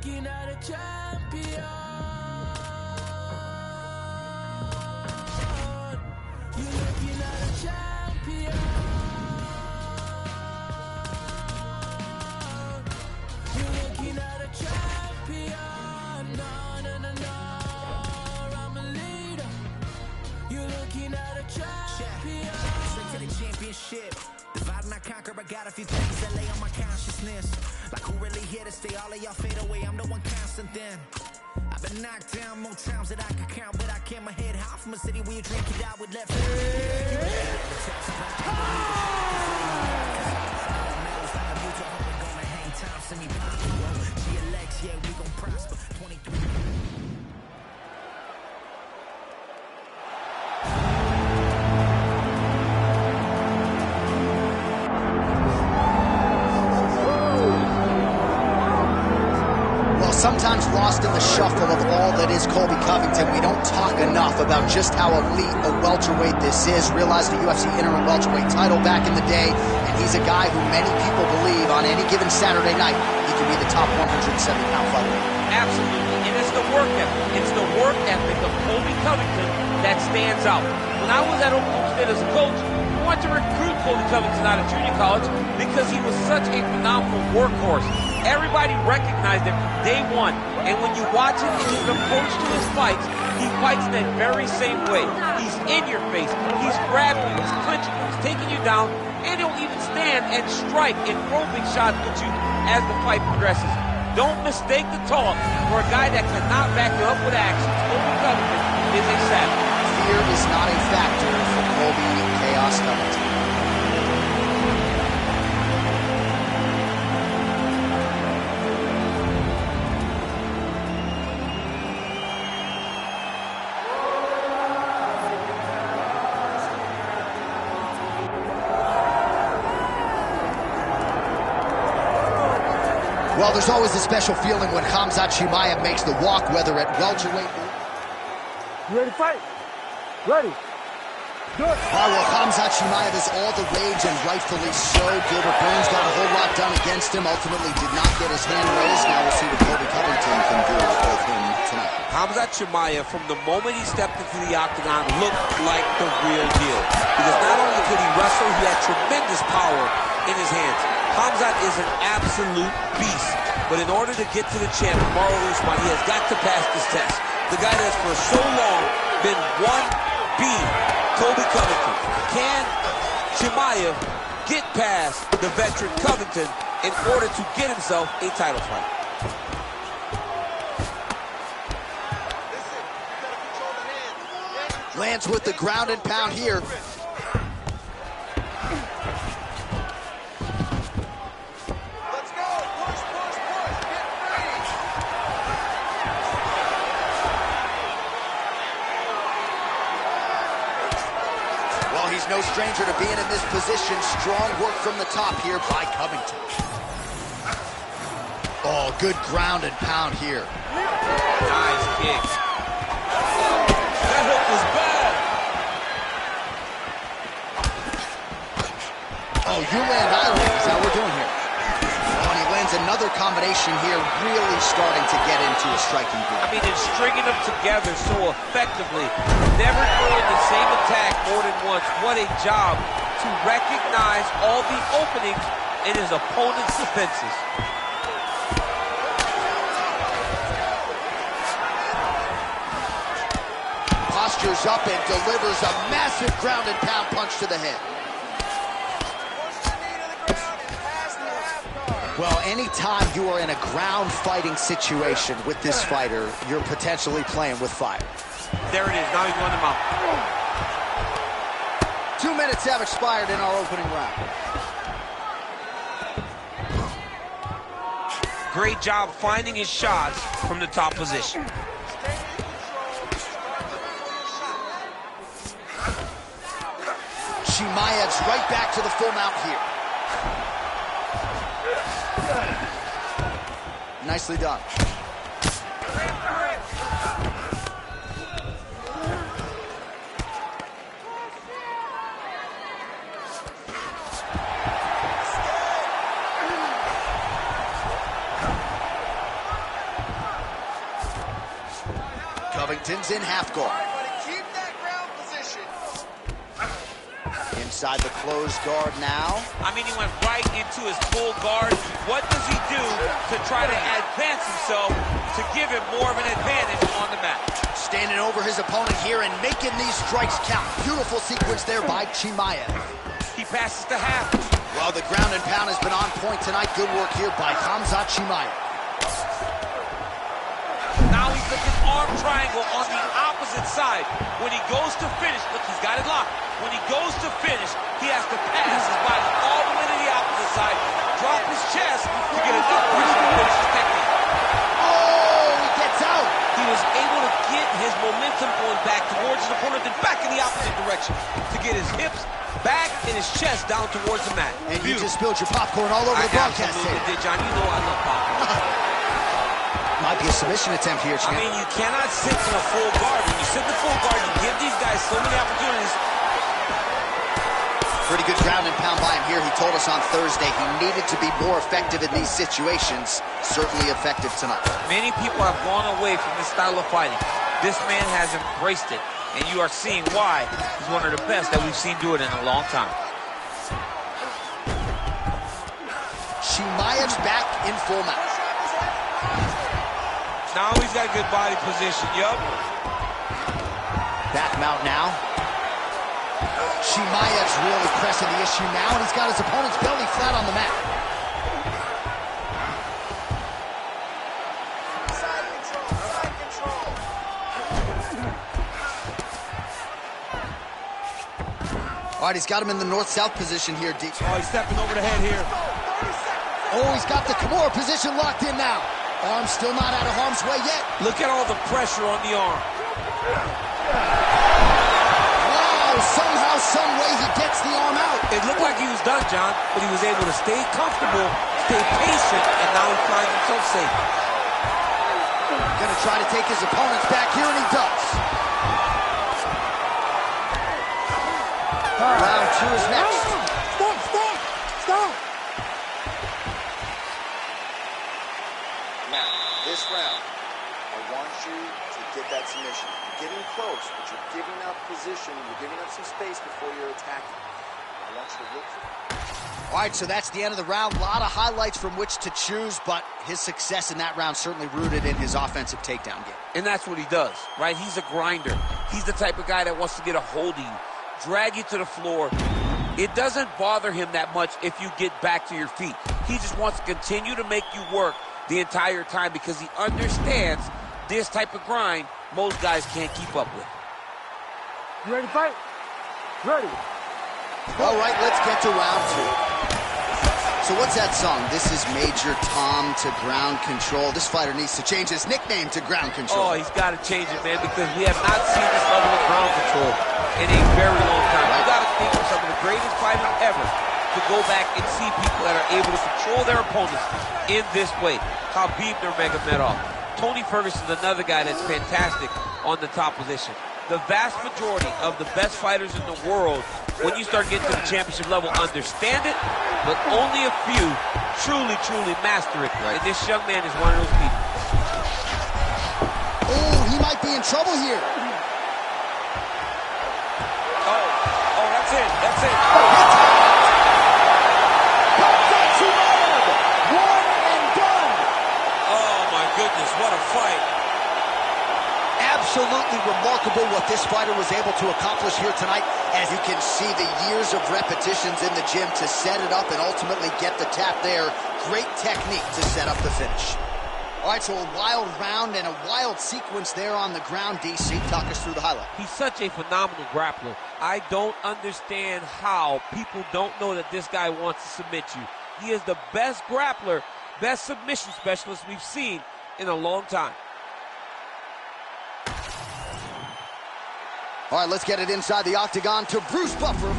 looking at a champion. You're looking at a champion. You're looking at a champion. No, no, no, no. I'm a leader. You're looking at a champion. Straight to the championship. Divide and I conquer. I got a few things that lay on my consciousness. Like who really here to stay? All of y'all fade away. I'm the one constant then. I've been knocked down more times than I could count, but I kept my head high from a city where you drink it out with left yeah, we gon' prosper. 23. Sometimes lost in the shuffle of all that is Colby Covington, we don't talk enough about just how elite a welterweight this is. Realized the UFC interim welterweight title back in the day, and he's a guy who many people believe on any given Saturday night he can be the top 170-pound fighter. Absolutely, and it's the work ethic. It's the work ethic of Colby Covington that stands out. When I was at Oklahoma State as a coach, I wanted to recruit Colby Covington out of junior college because he was such a phenomenal workhorse. Everybody recognized him from day one, and when you watch him and his approach to his fights, he fights that very same way. He's in your face, he's grabbing you, he's clinching you, he's taking you down, and he'll even stand and strike and throw big shots at you as the fight progresses. Don't mistake the talk for a guy that cannot back you up with action. Colby Covington is a savage. Fear is not a factor for Colby Chaos Covington. Well, there's always a special feeling when Khamzat Chimaev makes the walk, whether at welterweight. You ready to fight? Ready. Good. All right, well, Khamzat Chimaev is all the rage, and rightfully so. Gilbert Burns got a whole lot done against him, ultimately did not get his hand raised. Now we'll see what Colby Covington can do with him tonight. Khamzat Chimaev, from the moment he stepped into the octagon, looked like the real deal. Because not only could he wrestle, he had tremendous power in his hands. Khamzat is an absolute beast. But in order to get to the champ, Chimaev Usman, he has got to pass this test. The guy that's for so long been 1B, Colby Covington. Can Chimaev get past the veteran Covington in order to get himself a title fight? Lands with the ground and pound here. He's no stranger to being in this position. Strong work from the top here by Covington. Oh, good ground and pound here. Nice kick. That hook was bad. Oh, you land island is how we're doing here. Oh, and he lands another combination here, really starting to get into a striking group. I mean, it's stringing them together so effectively. Never throwing the same attack more than once. What a job to recognize all the openings in his opponent's defenses. Postures up and delivers a massive ground and pound punch to the head. Well, anytime you are in a ground fighting situation with this fighter, you're potentially playing with fire. There it is, now he's going to mount. 2 minutes have expired in our opening round. Great job finding his shots from the top position. Chimaev's right back to the full mount here. Nicely done. Covington's in half guard. Keep that ground position. Inside the closed guard now. I mean, he went right into his full guard. What does he do to try to advance himself to give him more of an advantage on the mat? Standing over his opponent here and making these strikes count. Beautiful sequence there by Chimaev. He passes to half. Well, the ground and pound has been on point tonight. Good work here by Chimaev. Now he's looking arm triangle on the opposite side. When he goes to finish, look, he's got it locked. When he goes to finish, he has to pass his body all the way to the opposite side, drop his chest to get enough pressure to finish his technique. Oh, he gets out. He was able to get his momentum going back towards his opponent, then back in the opposite direction to get his hips back and his chest down towards the mat. And you just spilled your popcorn all over the broadcast absolutely table. did, John. You know I love popcorn. Might be a submission attempt here, I mean, you cannot sit in a full guard. When you sit in the full guard, you give these guys so many opportunities. Pretty good ground and pound by him here. He told us on Thursday he needed to be more effective in these situations. Certainly effective tonight. Many people have gone away from this style of fighting. This man has embraced it, and you are seeing why he's one of the best that we've seen do it in a long time. Chimaev's back in full mount. Now he's got a good body position, yup. Back mount now. Chimaev's really pressing the issue now, and he's got his opponent's belly flat on the mat. Side control. All right, he's got him in the north-south position here, D. Oh, he's stepping over the head here. Oh, he's got the Kimbo position locked in now. Arm still not out of harm's way yet. Look at all the pressure on the arm. Wow, somehow, some way he gets the arm out. It looked like he was done, John, but he was able to stay comfortable, stay patient, and now he finds himself safe. Gonna try to take his opponents back here, and he does. Round two is next. Stop. Now, this round, I want you to get that submission. You're getting close, but you're giving up position. You're giving up some space before you're attacking. I want you to look for it. All right, so that's the end of the round. A lot of highlights from which to choose, but his success in that round certainly rooted in his offensive takedown game. And that's what he does, right? He's a grinder. He's the type of guy that wants to get a hold of you, drag you to the floor. It doesn't bother him that much if you get back to your feet. He just wants to continue to make you work the entire time because he understands this type of grind most guys can't keep up with. You ready to fight? Ready. All right, let's get to round two. So what's that song? This is Major Tom to Ground Control. This fighter needs to change his nickname to Ground Control. Oh, he's got to change it, man, because we have not seen this level of ground control in a very long time. You got to think of some of the greatest fighters ever to go back and see people that are able to control their opponents in this way. Khabib Nurmagomedov. Tony Ferguson's another guy that's fantastic on the top position. The vast majority of the best fighters in the world, when you start getting to the championship level, understand it, but only a few truly master it. Right. And this young man is one of those people. Oh, he might be in trouble here. Oh, that's it. That's it. One and done. Oh, my goodness, what a fight. Absolutely remarkable what this fighter was able to accomplish here tonight. As you can see, the years of repetitions in the gym to set it up and ultimately get the tap there. Great technique to set up the finish. All right, so a wild round and a wild sequence there on the ground. DC, talk us through the highlight. He's such a phenomenal grappler. I don't understand how people don't know that this guy wants to submit you. He is the best grappler, best submission specialist we've seen in a long time. All right, let's get it inside the octagon to Bruce Buffer.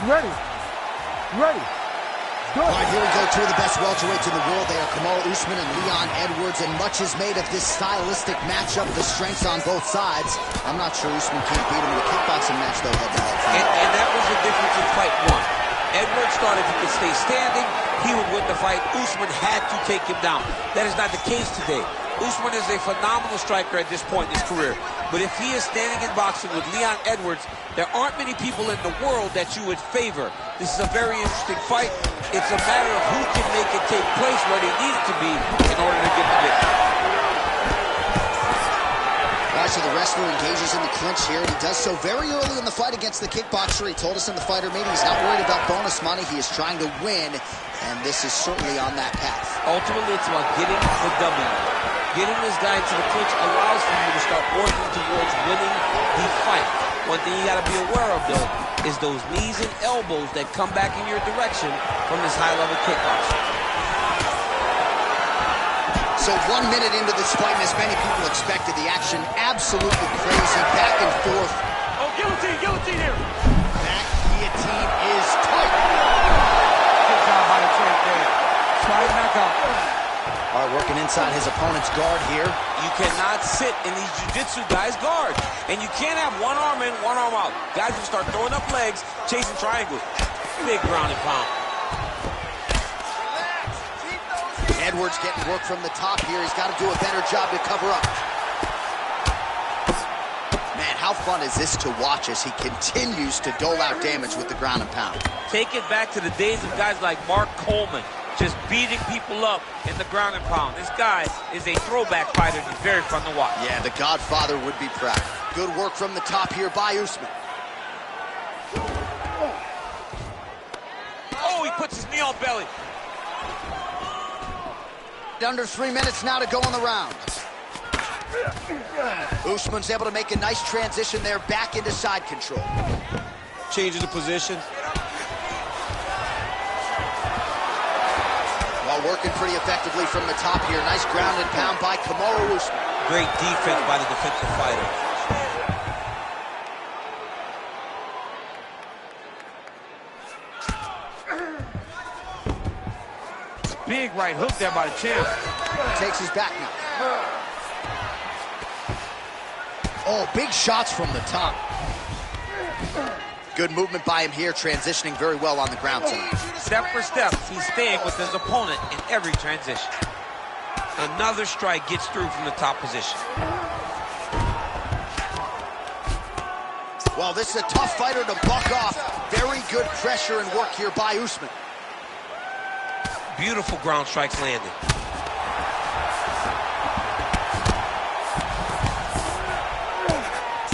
Ready. Ready. Good. All right, here we go. Two of the best welterweights in the world. They are Chimaev Usman and Leon Edwards, and much is made of this stylistic matchup, the strengths on both sides. I'm not sure Usman can't beat him in a kickboxing match, though, head-to-head. And that was the difference in fight one. Edwards thought if he could stay standing, he would win the fight. Usman had to take him down. That is not the case today. Usman is a phenomenal striker at this point in his career. But if he is standing in boxing with Leon Edwards, there aren't many people in the world that you would favor. This is a very interesting fight. It's a matter of who can make it take place where they need it to be in order to get the victory. All right, so the wrestler engages in the clinch here, and he does so very early in the fight against the kickboxer. He told us in the fighter meeting he's not worried about bonus money. He is trying to win, and this is certainly on that path. Ultimately, it's about getting the W. Getting this guy into the clinch allows for you to start working towards winning the fight. One thing you got to be aware of, though, is those knees and elbows that come back in your direction from this high-level kickboxer. So 1 minute into this fight, and as many people expected, the action absolutely crazy, back and forth. Oh, guillotine here. That guillotine is tight. Good job by the champ there. Slide back up. All right, working inside his opponent's guard here. You cannot sit in these jiu-jitsu guys' guard. And you can't have one arm in, one arm out. Guys will start throwing up legs, chasing triangles. Big ground and pound. Edwards getting work from the top here. He's got to do a better job to cover up. Man, how fun is this to watch as he continues to dole out damage with the ground and pound. Take it back to the days of guys like Mark Coleman, just beating people up in the ground and pound. This guy is a throwback fighter. He's very fun to watch. Yeah, the Godfather would be proud. Good work from the top here by Usman. Oh, he puts his knee on belly. Under 3 minutes now to go in the round. Usman's able to make a nice transition there back into side control. Changing the position. While working pretty effectively from the top here. Nice ground and pound by Chimaev Usman. Great defense by the defensive fighter. Big right hook there by the champ. Takes his back now. Oh, big shots from the top. Good movement by him here, transitioning very well on the ground tonight. Step for step, he's staying with his opponent in every transition. Another strike gets through from the top position. Well, this is a tough fighter to buck off. Very good pressure and work here by Usman. Beautiful ground strikes landed.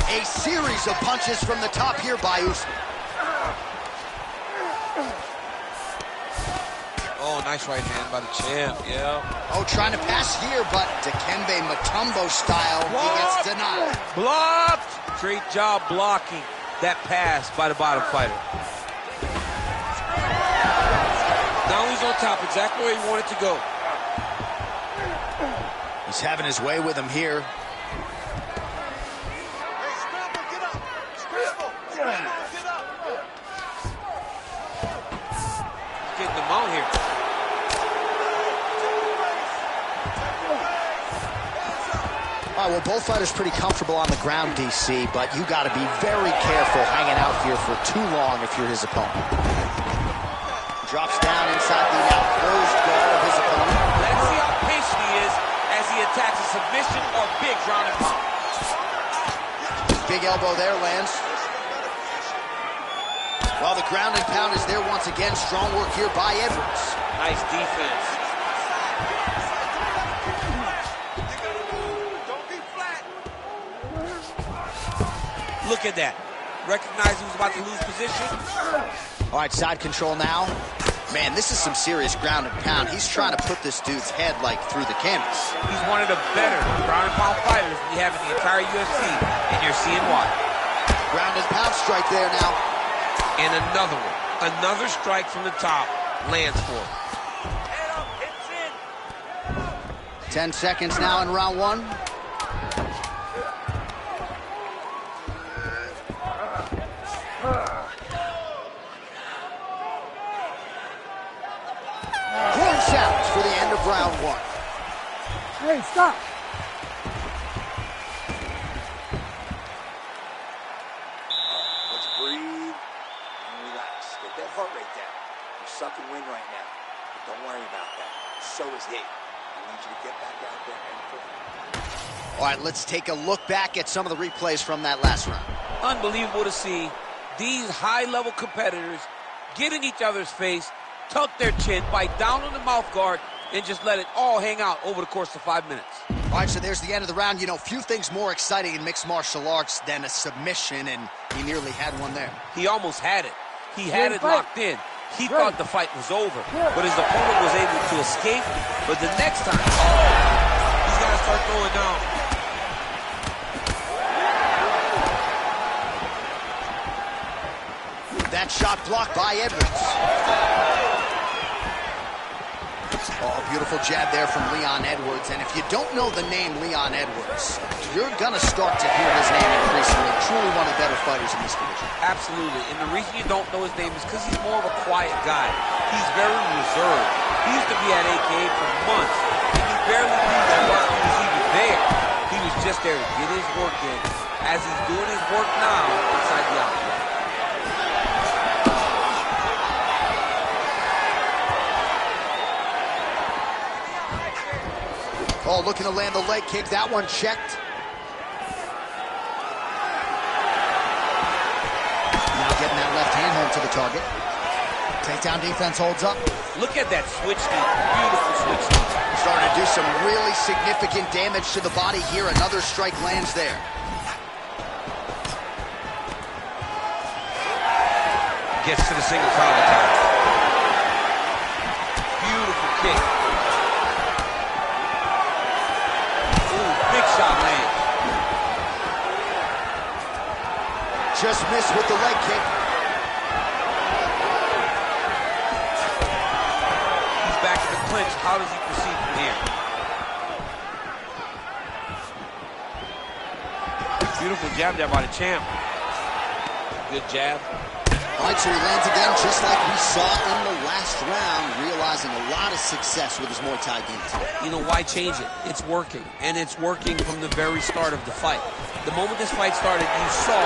A series of punches from the top here by Usman. Oh, nice right hand by the champ, yeah. Oh, trying to pass here, but Dikembe Mutombo style, he gets denied. Blocked! Great job blocking that pass by the bottom fighter. Now he's on top, exactly where he wanted to go. He's having his way with him here. Hey, Scramble, get up! Scramble! Scramble, get up! He's getting them out here. All right, well, both fighters pretty comfortable on the ground, DC, but you got to be very careful hanging out here for too long if you're his opponent. Drops down inside the now closed guard of his opponent. Let's see how patient he is as he attacks a submission or big ground and pound. Big elbow there lands. Well, the ground and pound is there once again. Strong work here by Edwards. Nice defense. Don't be flat! Look at that. Recognized he was about to lose position. All right, side control now. Man, this is some serious ground and pound. He's trying to put this dude's head, like, through the canvas. He's one of the better ground and pound fighters we have in the entire UFC, and you're seeing why. Ground and pound strike there now. And another one. Another strike from the top lands for him. 10 seconds now in round one. Hey, stop. Let's breathe and relax. Get that heart rate down. You're sucking wind right now. But don't worry about that. So is he. I need you to get back out there and perform. All right, let's take a look back at some of the replays from that last round. Unbelievable to see these high-level competitors get in each other's face, tuck their chin, bite down on the mouth guard, and just let it all hang out over the course of 5 minutes. All right, so there's the end of the round. You know, few things more exciting in mixed martial arts than a submission, and he nearly had one there. He almost had it. He had it locked in. He thought the fight was over, but his opponent was able to escape. But the next time, he's got to start throwing down. That shot blocked by Edwards. Oh, beautiful jab there from Leon Edwards. And if you don't know the name Leon Edwards, you're going to start to hear his name increasingly. Truly one of the better fighters in this division. Absolutely. And the reason you don't know his name is because he's more of a quiet guy. He's very reserved. He used to be at AKA for months, and you barely knew that Mark was even there. He was just there to get his work in, as he's doing his work now inside the outlet. Oh, looking to land the leg kick. That one checked. Now getting that left hand home to the target. Takedown defense holds up. Look at that switch knee. Beautiful switch knee. Starting to do some really significant damage to the body here. Another strike lands there. Gets to the single collar tie. Beautiful kick. Big shot land. Just missed with the leg kick. He's back in the clinch. How does he proceed from here? Beautiful jab there by the champ. Good jab. All right, so he lands again just like we saw in the last round, realizing a lot of success with his Muay Thai game. You know, why change it? It's working, and it's working from the very start of the fight. The moment this fight started, you saw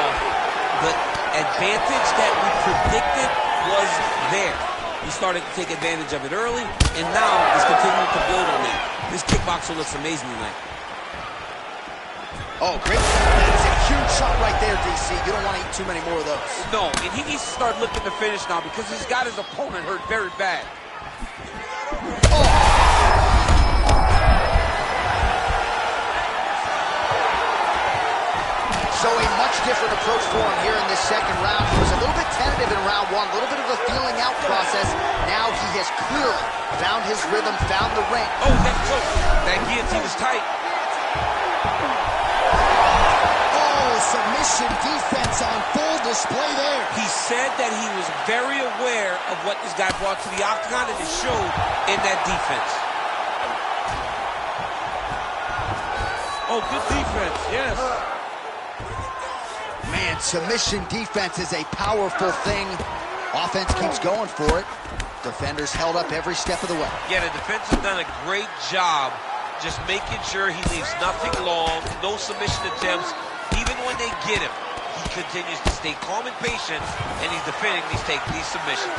the advantage that we predicted was there. He started to take advantage of it early, and now he's continuing to build on that. This kickboxer looks amazing tonight. Oh, great. That is a huge shot right there, DC. You don't want to eat too many more of those. No, and he needs to start looking to finish now because he's got his opponent hurt very bad. Oh. So a much different approach for him here in this second round. He was a little bit tentative in round one, a little bit of a feeling out process. Now he has clearly found his rhythm, found the range. Oh, that's close. That guillotine is tight. Submission defense on full display there. He said that he was very aware of what this guy brought to the octagon, and it showed in that defense. Oh, good defense, yes. Man, submission defense is a powerful thing. Offense keeps going for it. Defenders held up every step of the way. Yeah, the defense has done a great job just making sure he leaves nothing long, no submission attempts. Even when they get him, he continues to stay calm and patient, and he's defending these submissions.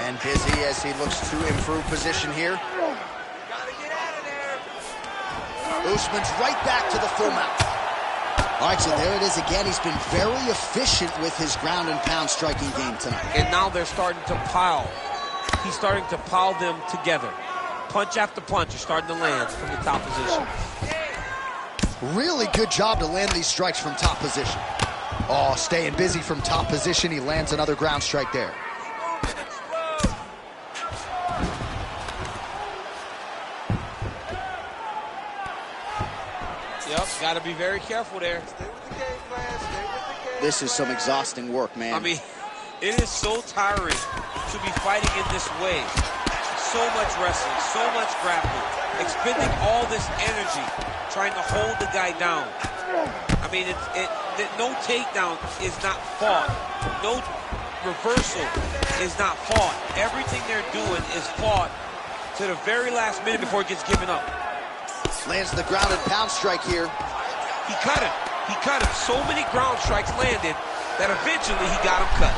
And busy as he looks to improve position here. Gotta get out of there. Usman's right back to the full mount. All right, so there it is again. He's been very efficient with his ground and pound striking game tonight. And now they're starting to pile. He's starting to pile them together. Punch after punch are starting to land from the top position. Really good job to land these strikes from top position. Oh, staying busy from top position. He lands another ground strike there. Yep, got to be very careful there. Stay with the game plan. Stay with the game. This is some exhausting work, man. I mean, it is so tiring to be fighting in this way. So much wrestling, so much grappling, expending all this energy trying to hold the guy down. I mean, no takedown is not fought. reversal is not fought. Everything they're doing is fought to the very last minute before it gets given up. Lands the ground and pound strike here. He cut him. He cut him. So many ground strikes landed that eventually he got him cut.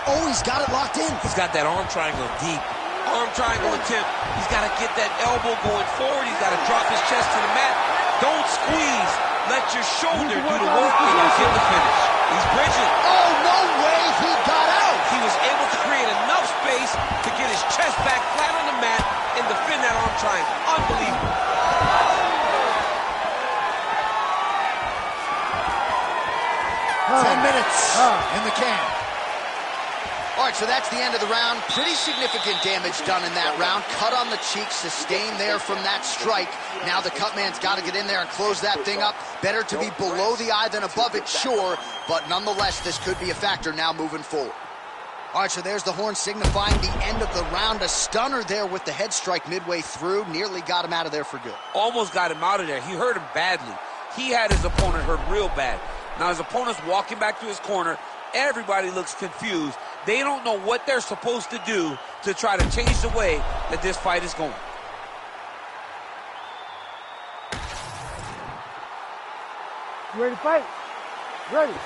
Oh, he's got it locked in. He's got that arm triangle deep. Arm triangle attempt. He's got to get that elbow going forward. He's got to drop his chest to the mat. Don't squeeze. Let your shoulder do the work and you'll get the finish. He's bridging. Oh, no way. He got out. He was able to create enough space to get his chest back flat on the mat and defend that arm triangle. Unbelievable. 10 minutes in the can. All right, so that's the end of the round. Pretty significant damage done in that round. Cut on the cheek, sustained there from that strike. Now the cut man's got to get in there and close that thing up. Better to be below the eye than above it, sure, but nonetheless, this could be a factor now moving forward. All right, so there's the horn signifying the end of the round. A stunner there with the head strike midway through. Nearly got him out of there for good. Almost got him out of there. He hurt him badly. He had his opponent hurt real bad. Now his opponent's walking back to his corner. Everybody looks confused. They don't know what they're supposed to do to try to change the way that this fight is going. You ready to fight? Ready.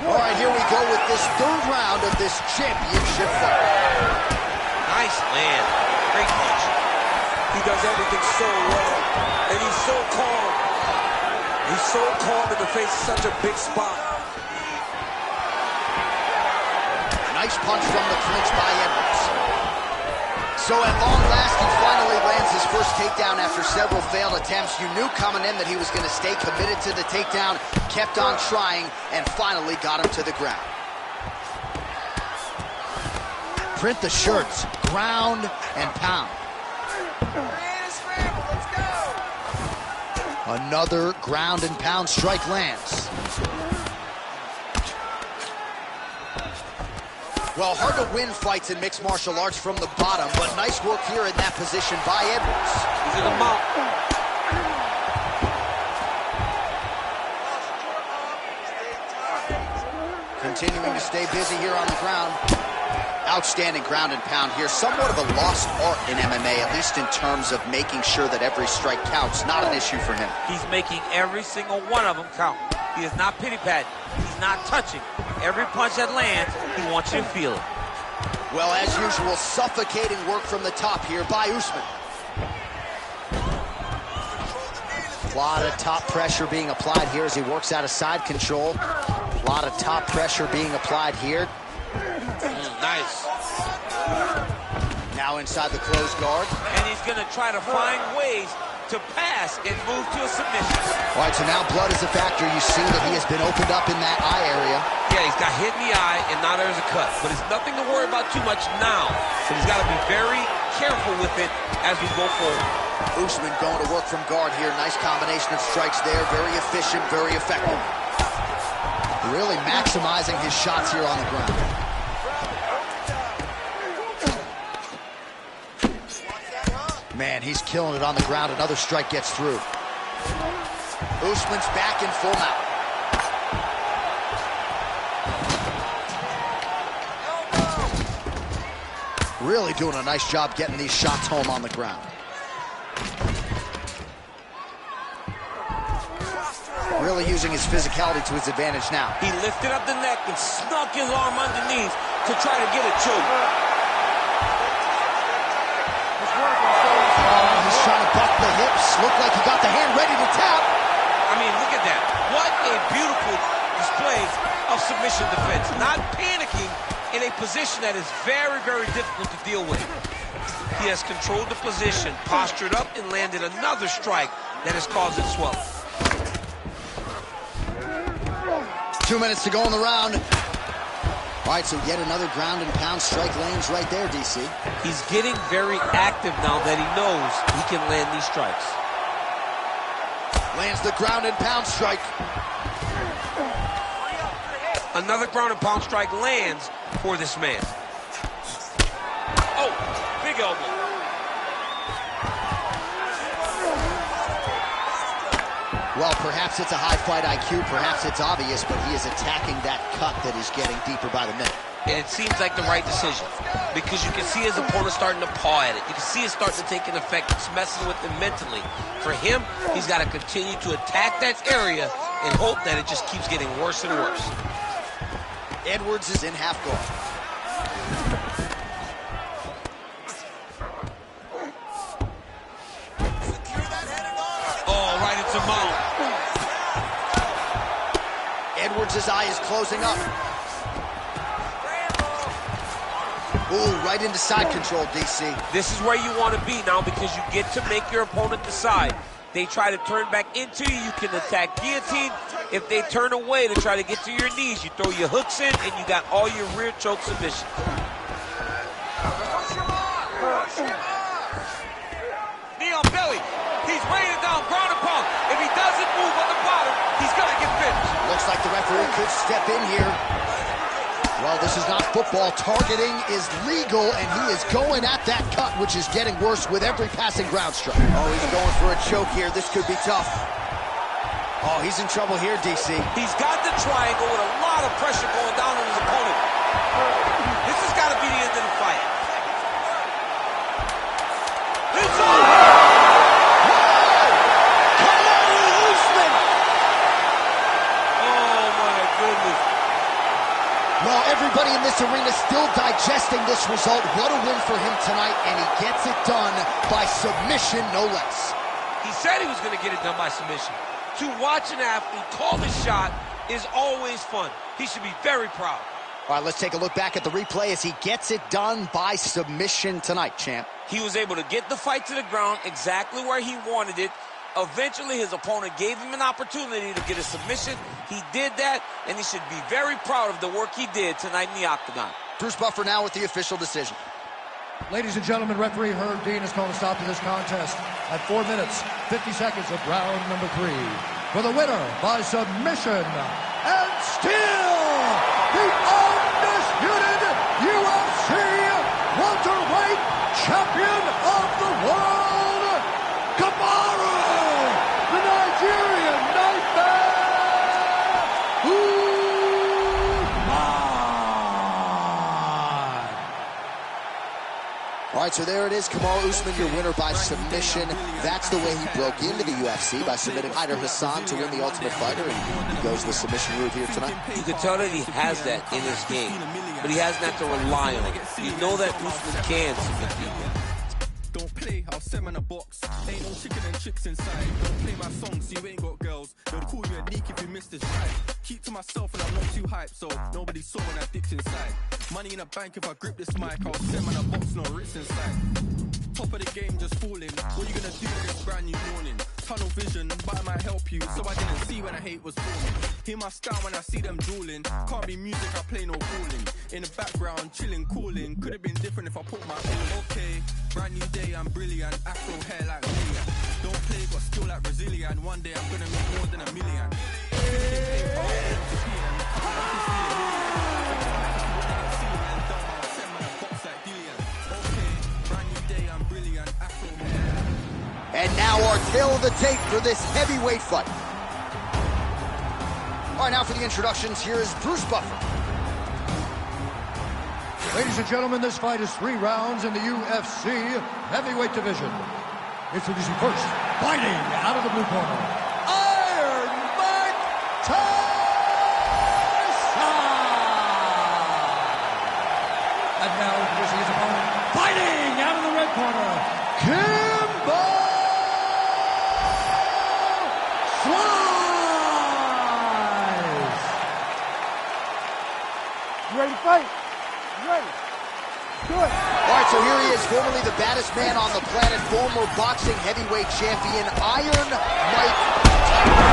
All right, here we go with this third round of this championship fight. Nice land. Great punch. He does everything so well. And he's so calm. He's so calm in the face of such a big spot. Nice punch from the clinch by Edwards. So at long last, he finally lands his first takedown after several failed attempts. You knew coming in that he was going to stay committed to the takedown, kept on trying, and finally got him to the ground. Print the shirts, ground and pound. Another ground and pound strike lands. Well, hard to win fights in mixed martial arts from the bottom, but nice work here in that position by Edwards. He's in the mount. Continuing to stay busy here on the ground. Outstanding ground and pound here. Somewhat of a lost art in MMA, at least in terms of making sure that every strike counts. Not an issue for him. He's making every single one of them count. He is not pity-patting. He's not touching. Every punch that lands, he wants you to feel it. Well, as usual, suffocating work from the top here by Usman. A lot of top pressure being applied here as he works out of side control. A lot of top pressure being applied here. Nice. Now inside the closed guard. And he's going to try to find ways to pass and move to a submission. All right, so now blood is a factor. You see that he has been opened up in that eye area. Yeah, he's got hit in the eye, and now there's a cut. But it's nothing to worry about too much now. So he's got to be very careful with it as we go forward. Usman going to work from guard here. Nice combination of strikes there. Very efficient, very effective. Really maximizing his shots here on the ground. Man, he's killing it on the ground. Another strike gets through. Usman's back in full mount. Really doing a nice job getting these shots home on the ground. Really using his physicality to his advantage now. He lifted up the neck and snuck his arm underneath to try to get a choke. He's trying to buck the hips. Looked like he got the hand ready to tap. I mean, look at that. What a beautiful display of submission defense. Not panicking in a position that is very, very difficult to deal with. He has controlled the position, postured up, and landed another strike that has caused it swelling. 2 minutes to go in the round. All right, so yet another ground and pound strike lands right there, DC. He's getting very active now that he knows he can land these strikes. Lands the ground and pound strike. Another ground and pound strike lands for this man. Oh, big elbow. Well, perhaps it's a high fight IQ, perhaps it's obvious, but he is attacking that cut that is getting deeper by the minute. And it seems like the right decision because you can see his opponent starting to paw at it. You can see it starting to take an effect. It's messing with him mentally. For him, he's got to continue to attack that area and hope that it just keeps getting worse and worse. Edwards is in half guard. Oh, right into mount. Edwards' eye is closing up. Ooh, right into side control, DC. This is where you want to be now because you get to make your opponent decide. They try to turn back into you, you can attack guillotine. If they turn away to try to get to your knees, you throw your hooks in and you got all your rear choke submission. Knee on belly. He's weighing down, ground and pound. If he doesn't move on the bottom, he's going to get finished. Looks like the referee could step in here. Well, this is not football. Targeting is legal, and he is going at that cut, which is getting worse with every passing ground strike. Oh, he's going for a choke here. This could be tough. Oh, he's in trouble here, DC. He's got the triangle with a lot of pressure going down on his opponent. This has got to be the end of the fight. It's over! Chimaev Usman! Oh, my goodness. Well, everybody in this arena still digesting this result. What a win for him tonight, and he gets it done by submission, no less. He said he was going to get it done by submission. To watch an athlete call the shot is always fun. He should be very proud. All right, let's take a look back at the replay as he gets it done by submission tonight, champ. He was able to get the fight to the ground exactly where he wanted it. Eventually, his opponent gave him an opportunity to get a submission. He did that, and he should be very proud of the work he did tonight in the octagon. Bruce Buffer now with the official decision. Ladies and gentlemen, referee Herb Dean has called a stop to this contest at 4 minutes, 50 seconds of round number 3. For the winner by submission, and still the undisputed UFC welterweight champion of the world, Kamaru, the Nigerian Nightmare Usman. All right, so there it is. Chimaev Usman, your winner by submission. That's the way he broke into the UFC, by submitting Hyder Hassan to win the Ultimate Fighter, and he goes the submission route here tonight. You can tell that he has that in his game, but he hasn't had to rely on it. You know that Usman can submit people. Don't play, I'll send man a box. Ain't no chicken and chicks inside. Don't play my songs, you ain't got girls. They'll call you a neek if you missed this right. Keep to myself and I'm not too hyped, so nobody saw when I dipped inside. Money in a bank, if I grip this mic, I'll send man a box, no Ritz inside. Top of the game, just falling. What you gonna do this brand new morning? Tunnel vision, but I might help you, so I didn't see when I hate was falling. Hear my style when I see them drooling. Can't be music, I play no calling. In the background, chilling, cooling. Could have been different if I put my all. Okay, brand new day, I'm brilliant. Afro hair like million. Don't play, got skill like Brazilian. One day I'm gonna make more than a million. And now our tail of the tape for this heavyweight fight. All right, now for the introductions, here is Bruce Buffer. Ladies and gentlemen, this fight is 3 rounds in the UFC heavyweight division. Introducing first, fighting out of the blue corner, Iron Mike Tyson! And now introducing his opponent, fighting out of the red corner, Kimbo! You ready to fight? You ready? Do it. All right, so here he is, formerly the baddest man on the planet, former boxing heavyweight champion, Iron Mike Tyson.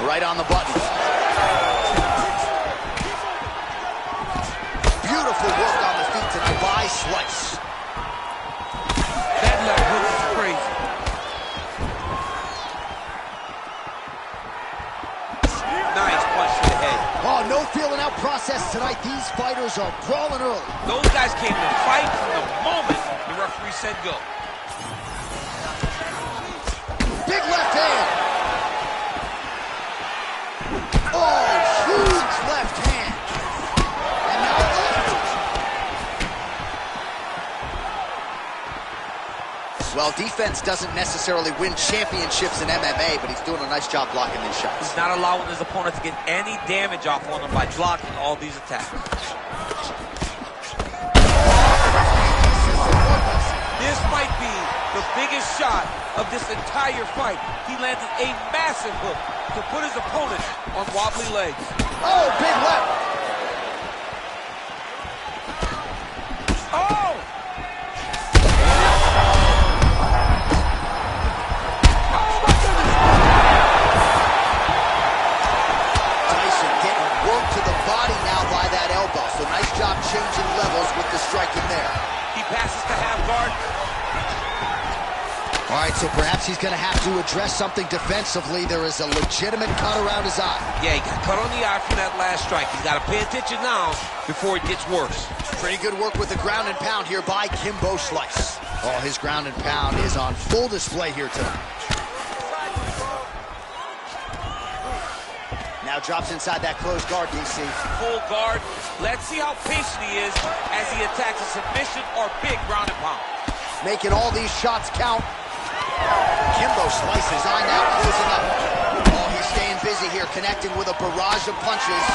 Right on the button. Beautiful work on the feet tonight by Slice. That left hook is crazy. Oh, no no feeling out process tonight. These fighters are brawling early. Those guys came to fight from the moment the referee said go. Big left hand. Oh, huge left hand. And now left. Well, defense doesn't necessarily win championships in MMA, but he's doing a nice job blocking these shots. He's not allowing his opponent to get any damage off on him by blocking all these attacks. This might be the biggest shot of this entire fight. He landed a massive hook to put his opponent on wobbly legs. Oh, big left. Oh! Tyson getting worked to the body now by that elbow. So nice job changing levels with the striking there. He passes to half guard. All right, so perhaps he's going to have to address something defensively. There is a legitimate cut around his eye. Yeah, he got cut on the eye from that last strike. He's got to pay attention now before it gets worse. Pretty good work with the ground and pound here by Kimbo Slice. Oh, his ground and pound is on full display here tonight. Now drops inside that closed guard, DC. Full guard. Let's see how patient he is as he attacks a submission or big ground and pound. Making all these shots count. Kimbo Slice's eye now closing up. Oh, he's staying busy here, connecting with a barrage of punches.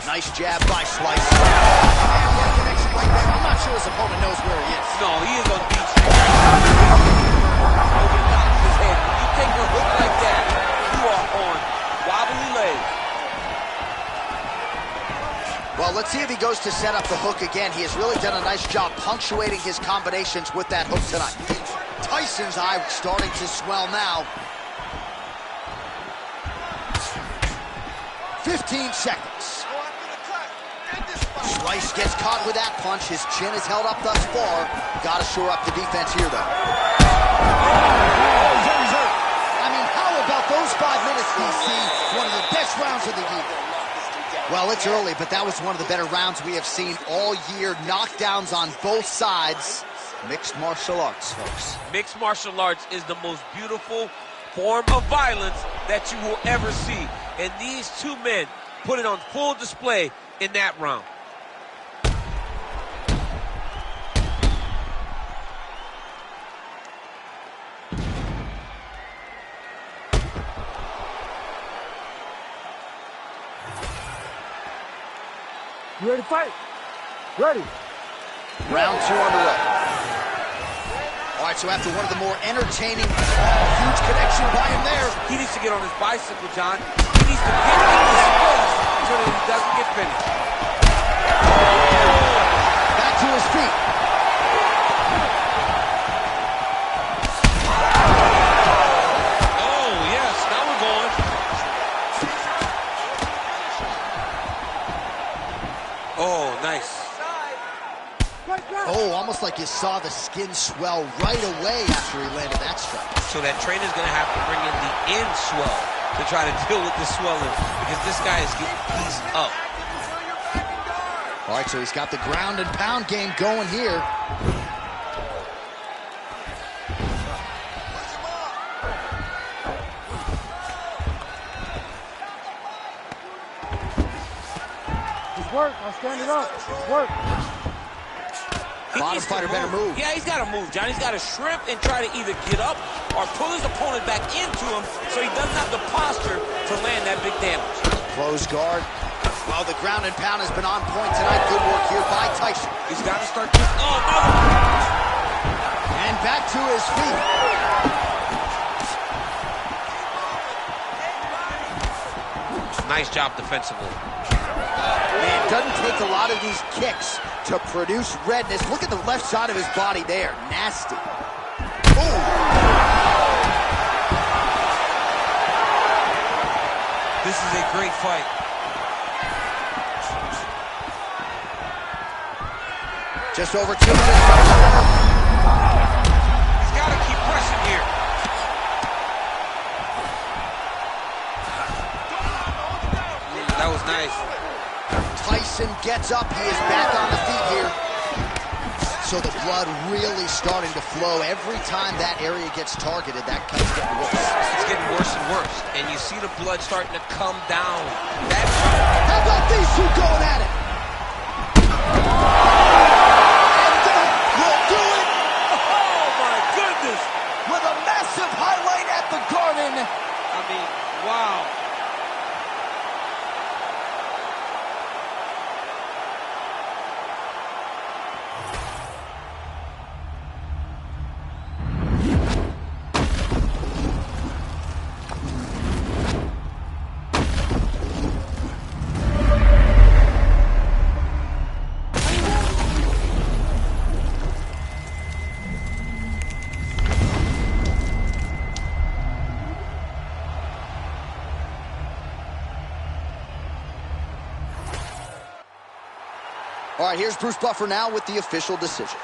Nice jab by Slice. And what a connection right there. I'm not sure his opponent knows where he is. No, he is on beat street. Over the top of his head. When you take a hook like that, you are on wobbly legs. Well, let's see if he goes to set up the hook again. He has really done a nice job punctuating his combinations with that hook tonight. Tyson's eye starting to swell now. 15 seconds. Slice gets caught with that punch. His chin is held up thus far. Got to shore up the defense here, though. I mean, how about those 5 minutes, DC? One of the best rounds of the year. Well, it's early, but that was one of the better rounds we have seen all year. Knockdowns on both sides. Mixed martial arts, folks. Mixed martial arts is the most beautiful form of violence that you will ever see. And these two men put it on full display in that round. You ready to fight? Ready. Round 2 underway. All right, so after one of the more entertaining, huge connection by him there. He needs to get on his bicycle, John. He needs to get in the space so that he doesn't get finished. Back to his feet. Oh, yes, now we're going. Oh, nice. Oh, almost like you saw the skin swell right away after he landed that strike. So that trainer's going to have to bring in the end swell to try to deal with the swelling because this guy is getting pieced up. All right, so he's got the ground and pound game going here. Just work. I'll stand it up. Just work. Bottom fighter better move. Yeah, he's got to move, John. He's got to shrimp and try to either get up or pull his opponent back into him so he doesn't have the posture to land that big damage. Close guard. Well, the ground and pound has been on point tonight. Good work here by Tyson. He's got to start this. Oh, another. And back to his feet. Nice job defensively. Man, it doesn't take a lot of these kicks to produce redness. Look at the left side of his body there. Nasty. Ooh. This is a great fight. Just over 2 minutes. He's got to keep pressing here. Tyson gets up. He is back on the feet here. So the blood really starting to flow. Every time that area gets targeted, that cut's getting worse. It's getting worse and worse. And you see the blood starting to come down. How about these two going at it? And that will do it. Oh, my goodness. With a massive highlight at the Garden. I mean, wow. All right, here's Bruce Buffer now with the official decision.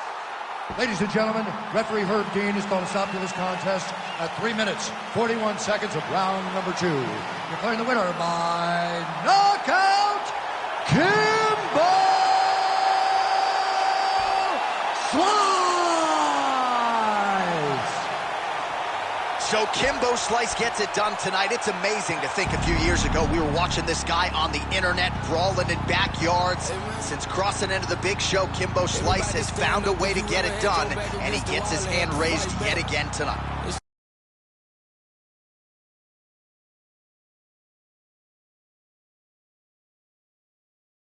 Ladies and gentlemen, referee Herb Dean is going to stop to this contest at 3 minutes, 41 seconds of round number 2. Declaring the winner by knockout, Kimbo Slice! So Kimbo Slice gets it done tonight. It's amazing to think a few years ago we were watching this guy on the internet brawling in backyards. Since crossing into the big show, Kimbo Slice has found a way to get it done, and he gets his hand raised yet again tonight.